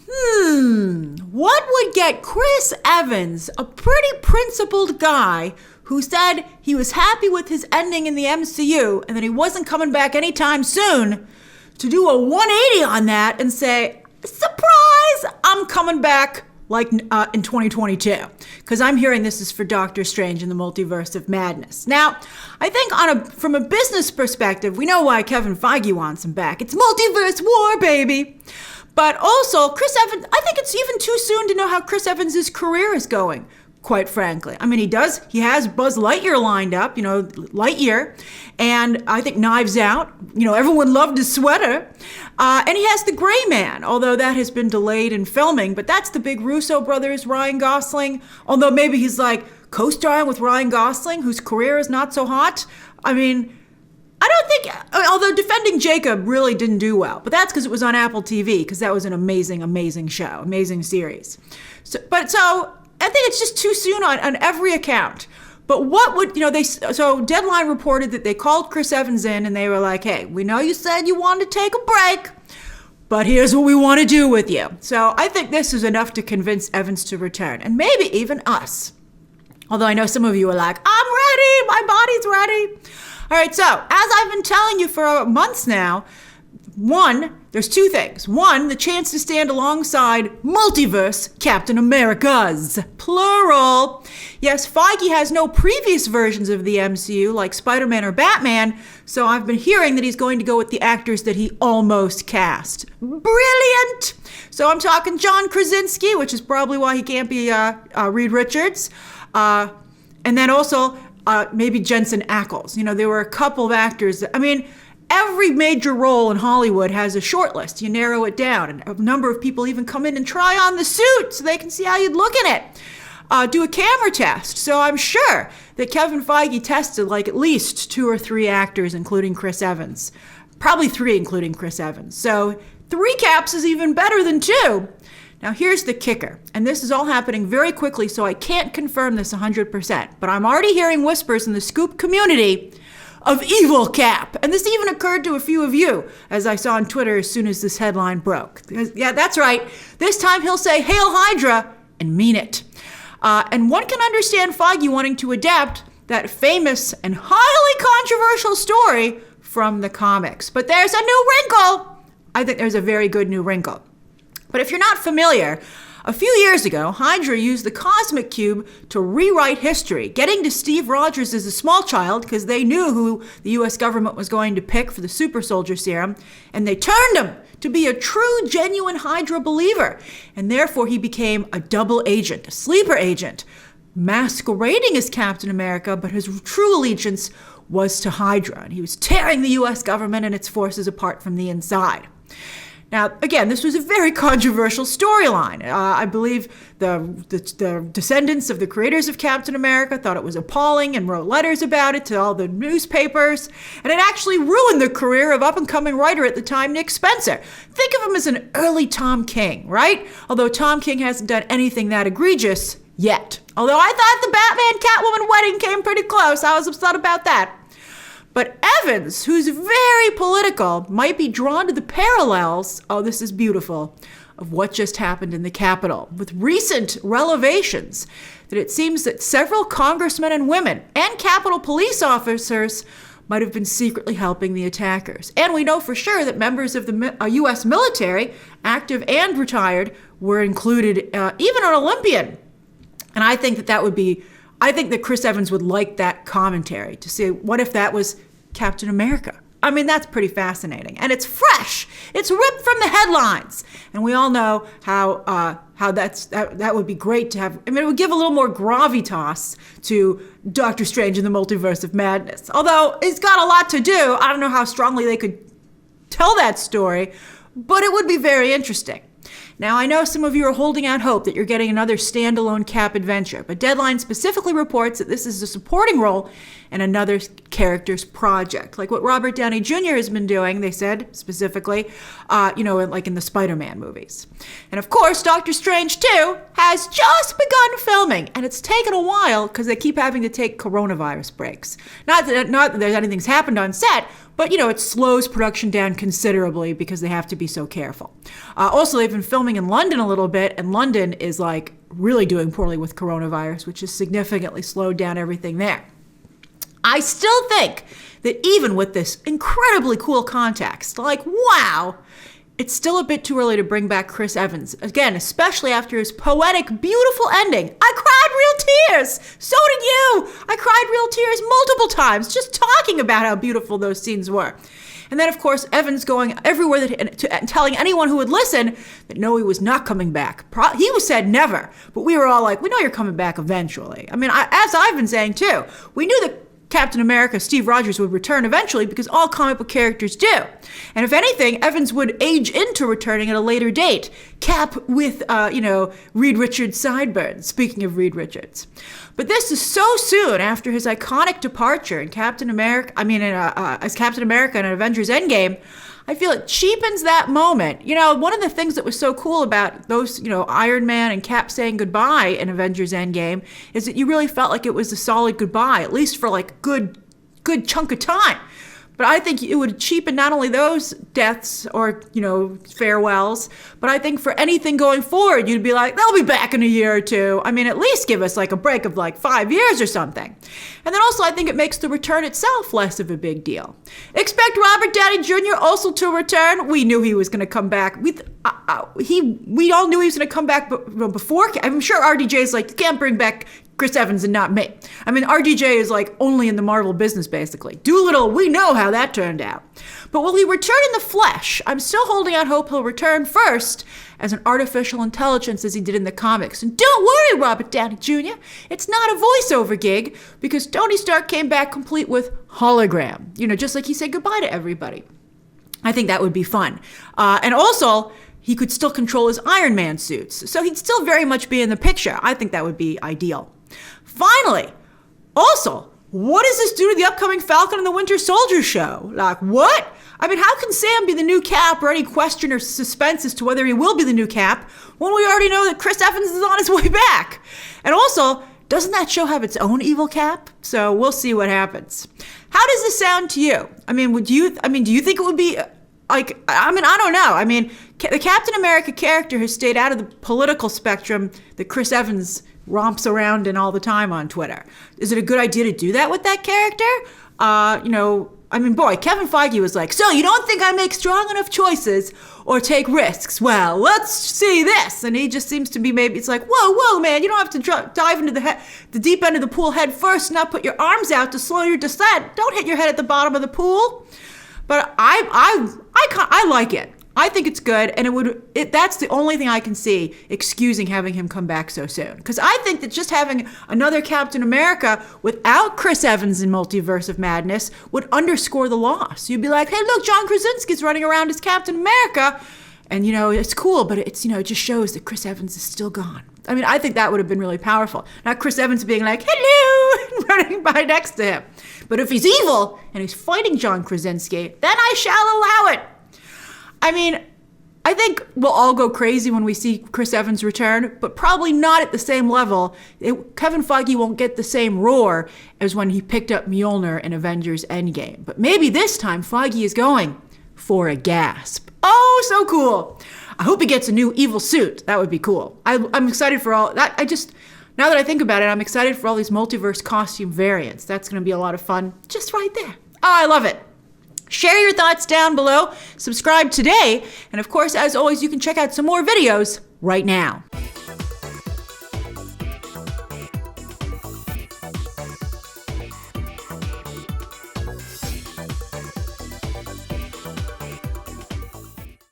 What would get Chris Evans, a pretty principled guy who said he was happy with his ending in the MCU and that he wasn't coming back anytime soon, to do a 180 on that and say, surprise, I'm coming back like in 2022, because I'm hearing this is for Doctor Strange in the Multiverse of Madness. Now, I think from a business perspective, we know why Kevin Feige wants him back. It's multiverse war, baby. But also, Chris Evans, I think it's even too soon to know how Chris Evans' career is going, quite frankly. I mean, he has Buzz Lightyear lined up, Lightyear, and I think Knives Out, everyone loved his sweater. And he has The Gray Man, although that has been delayed in filming, but that's the big Russo brothers, Ryan Gosling, although maybe he's like co-starring with Ryan Gosling, whose career is not so hot. I mean, I don't think, although Defending Jacob really didn't do well, but that's because it was on Apple TV, because that was an amazing, amazing show, amazing series. So I think it's just too soon on every account. But what would, so Deadline reported that they called Chris Evans in and they were like, hey, we know you said you wanted to take a break, but here's what we want to do with you. So I think this is enough to convince Evans to return, and maybe even us. Although I know some of you are like, I'm ready, my body's ready. All right, so as I've been telling you for months now, there's two things. One, the chance to stand alongside multiverse Captain Americas, plural. Yes, Feige has no previous versions of the MCU like Spider-Man or Batman, so I've been hearing that he's going to go with the actors that he almost cast. Brilliant! So I'm talking John Krasinski, which is probably why he can't be Reed Richards, and then also maybe Jensen Ackles. There were a couple of actors every major role in Hollywood has a short list. You narrow it down, and a number of people even come in and try on the suit so they can see how you'd look in it. Do a camera test. So I'm sure that Kevin Feige tested like at least 2 or 3 actors, including Chris Evans. Probably 3, including Chris Evans. So 3 caps is even better than 2. Now here's the kicker, and this is all happening very quickly, so I can't confirm this 100%, but I'm already hearing whispers in the Scoop community of evil Cap. And this even occurred to a few of you, as I saw on Twitter as soon as this headline broke. Yeah, that's right. This time he'll say Hail Hydra and mean it. And one can understand Feige wanting to adapt that famous and highly controversial story from the comics. But there's a new wrinkle. I think there's a very good new wrinkle. But if you're not familiar, a few years ago, Hydra used the Cosmic Cube to rewrite history, getting to Steve Rogers as a small child because they knew who the U.S. government was going to pick for the super soldier serum, and they turned him to be a true, genuine Hydra believer. And therefore, he became a double agent, a sleeper agent, masquerading as Captain America, but his true allegiance was to Hydra. And he was tearing the U.S. government and its forces apart from the inside. Now, again, this was a very controversial storyline. I believe the descendants of the creators of Captain America thought it was appalling and wrote letters about it to all the newspapers. And it actually ruined the career of up-and-coming writer at the time, Nick Spencer. Think of him as an early Tom King, right? Although Tom King hasn't done anything that egregious yet. Although I thought the Batman-Catwoman wedding came pretty close. I was upset about that. But Evans, who's very political, might be drawn to the parallels, oh, this is beautiful, of what just happened in the Capitol, with recent revelations that it seems that several congressmen and women and Capitol police officers might have been secretly helping the attackers. And we know for sure that members of the U.S. military, active and retired, were included, even an Olympian. And I think that Chris Evans would like that commentary to see what if that was Captain America. I mean, that's pretty fascinating. And it's fresh. It's ripped from the headlines. And we all know how that would be great to have. I mean, it would give a little more gravitas to Doctor Strange in the Multiverse of Madness. Although it's got a lot to do. I don't know how strongly they could tell that story, but it would be very interesting. Now, I know some of you are holding out hope that you're getting another standalone Cap adventure, but Deadline specifically reports that this is a supporting role in another character's project, like what Robert Downey Jr. has been doing, they said specifically, like in the Spider-Man movies. And of course, Doctor Strange 2 has just begun filming, and it's taken a while because they keep having to take coronavirus breaks. Not that there's anything's happened on set, but, it slows production down considerably because they have to be so careful. Also, they've been filming in London a little bit, and London is really doing poorly with coronavirus, which has significantly slowed down everything there. I still think that even with this incredibly cool context, wow, it's still a bit too early to bring back Chris Evans. Again, especially after his poetic, beautiful ending. I cried real tears. So did you. I cried real tears multiple times just talking about how beautiful those scenes were. And then, of course, Evans going everywhere telling anyone who would listen that no, he was not coming back. He said never, but we were all like, we know you're coming back eventually. I mean, as I've been saying too, we knew that Captain America, Steve Rogers, would return eventually because all comic book characters do. And if anything, Evans would age into returning at a later date. Cap with, Reed Richards' sideburns, speaking of Reed Richards. But this is so soon after his iconic departure in as Captain America in Avengers Endgame. I feel it cheapens that moment. One of the things that was so cool about those, Iron Man and Cap saying goodbye in Avengers Endgame is that you really felt like it was a solid goodbye, at least for good chunk of time. But I think it would cheapen not only those deaths or, farewells, but I think for anything going forward, you'd be like, they'll be back in a year or two. I mean, at least give us a break of 5 years or something. And then also I think it makes the return itself less of a big deal. Expect Robert Downey Jr. also to return. We knew he was going to come back. We all knew he was going to come back before. I'm sure RDJ's you can't bring back Chris Evans and not me. I mean, RDJ is only in the Marvel business, basically. Doolittle, we know how that turned out. But will he return in the flesh? I'm still holding out hope he'll return first as an artificial intelligence as he did in the comics. And don't worry, Robert Downey Jr., it's not a voiceover gig because Tony Stark came back complete with hologram, just like he said goodbye to everybody. I think that would be fun. And also, he could still control his Iron Man suits. So he'd still very much be in the picture. I think that would be ideal. Finally, also, what does this do to the upcoming Falcon and the Winter Soldier show? What? I mean, how can Sam be the new Cap or any question or suspense as to whether he will be the new Cap when we already know that Chris Evans is on his way back? And also, doesn't that show have its own evil Cap? So we'll see what happens. How does this sound to you? I mean, do you think it would be I don't know. I mean, the Captain America character has stayed out of the political spectrum that Chris Evans romps around in all the time on Twitter. Is it a good idea to do that with that character? Kevin Feige was like, so you don't think I make strong enough choices or take risks? Well, let's see this. And he just seems to be it's whoa, man, you don't have to dive into the deep end of the pool head first and not put your arms out to slow your descent. Don't hit your head at the bottom of the pool. But I like it. I think it's good, and that's the only thing I can see excusing having him come back so soon. Because I think that just having another Captain America without Chris Evans in Multiverse of Madness would underscore the loss. You'd be like, hey, look, John Krasinski's running around as Captain America, and it's cool, but it just shows that Chris Evans is still gone. I mean, I think that would have been really powerful. Not Chris Evans being like, hello, and running by next to him. But if he's evil and he's fighting John Krasinski, then I shall allow it. I mean, I think we'll all go crazy when we see Chris Evans return, but probably not at the same level. Kevin Feige won't get the same roar as when he picked up Mjolnir in Avengers Endgame. But maybe this time Feige is going for a gasp. Oh, so cool. I hope he gets a new evil suit. That would be cool. I'm excited for all that. Now that I think about it, I'm excited for all these multiverse costume variants. That's going to be a lot of fun just right there. Oh, I love it. Share your thoughts down below. Subscribe today. And of course, as always, you can check out some more videos right now.